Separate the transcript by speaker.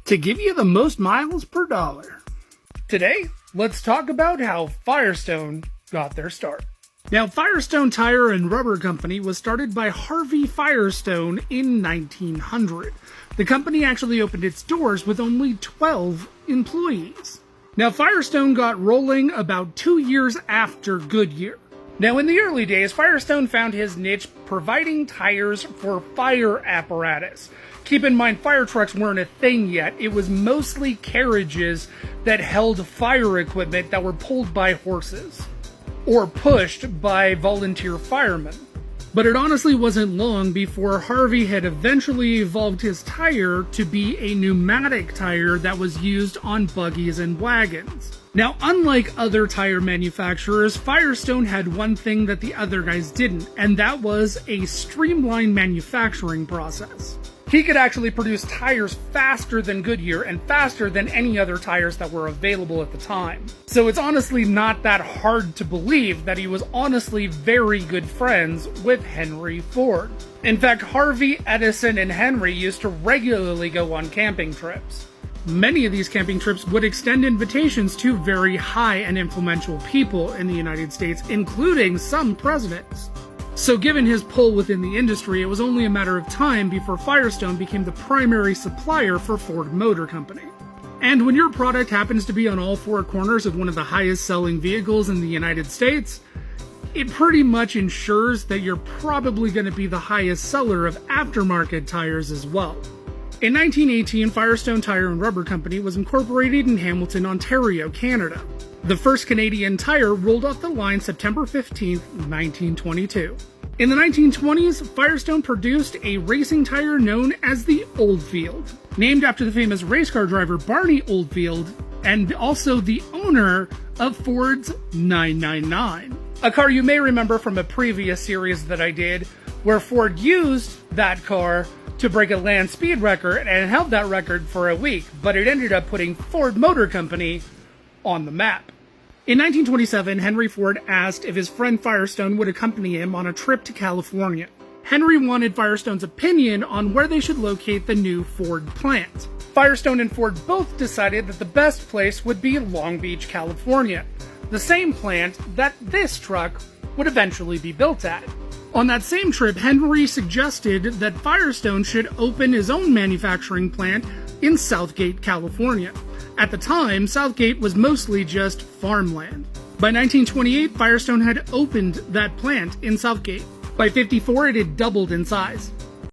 Speaker 1: to give you the most miles per dollar. Today, let's talk about how Firestone got their start. Now, Firestone Tire and Rubber Company was started by Harvey Firestone in 1900. The company actually opened its doors with only 12 employees. Now, Firestone got rolling about 2 years after Goodyear. Now, in the early days, Firestone found his niche providing tires for fire apparatus. Keep in mind, fire trucks weren't a thing yet. It was mostly carriages that held fire equipment that were pulled by horses or pushed by volunteer firemen. But it honestly wasn't long before Harvey had eventually evolved his tire to be a pneumatic tire that was used on buggies and wagons. Now, unlike other tire manufacturers, Firestone had one thing that the other guys didn't, and that was a streamlined manufacturing process. He could actually produce tires faster than Goodyear and faster than any other tires that were available at the time. So it's honestly not that hard to believe that he was honestly very good friends with Henry Ford. In fact, Harvey, Edison, and Henry used to regularly go on camping trips. Many of these camping trips would extend invitations to very high and influential people in the United States, including some presidents. So given his pull within the industry, it was only a matter of time before Firestone became the primary supplier for Ford Motor Company. And when your product happens to be on all four corners of one of the highest selling vehicles in the United States, it pretty much ensures that you're probably going to be the highest seller of aftermarket tires as well. In 1918, Firestone Tire and Rubber Company was incorporated in Hamilton, Ontario, Canada. The first Canadian tire rolled off the line September 15, 1922. In the 1920s, Firestone produced a racing tire known as the Oldfield, named after the famous race car driver Barney Oldfield, and also the owner of Ford's 999. A car you may remember from a previous series that I did, where Ford used that car to break a land speed record and held that record for a week, but it ended up putting Ford Motor Company on the map. In 1927, Henry Ford asked if his friend Firestone would accompany him on a trip to California. Henry wanted Firestone's opinion on where they should locate the new Ford plant. Firestone and Ford both decided that the best place would be Long Beach, California, the same plant that this truck would eventually be built at. On that same trip, Henry suggested that Firestone should open his own manufacturing plant in Southgate, California. At the time, Southgate was mostly just farmland. By 1928, Firestone had opened that plant in Southgate. By 1954, it had doubled in size.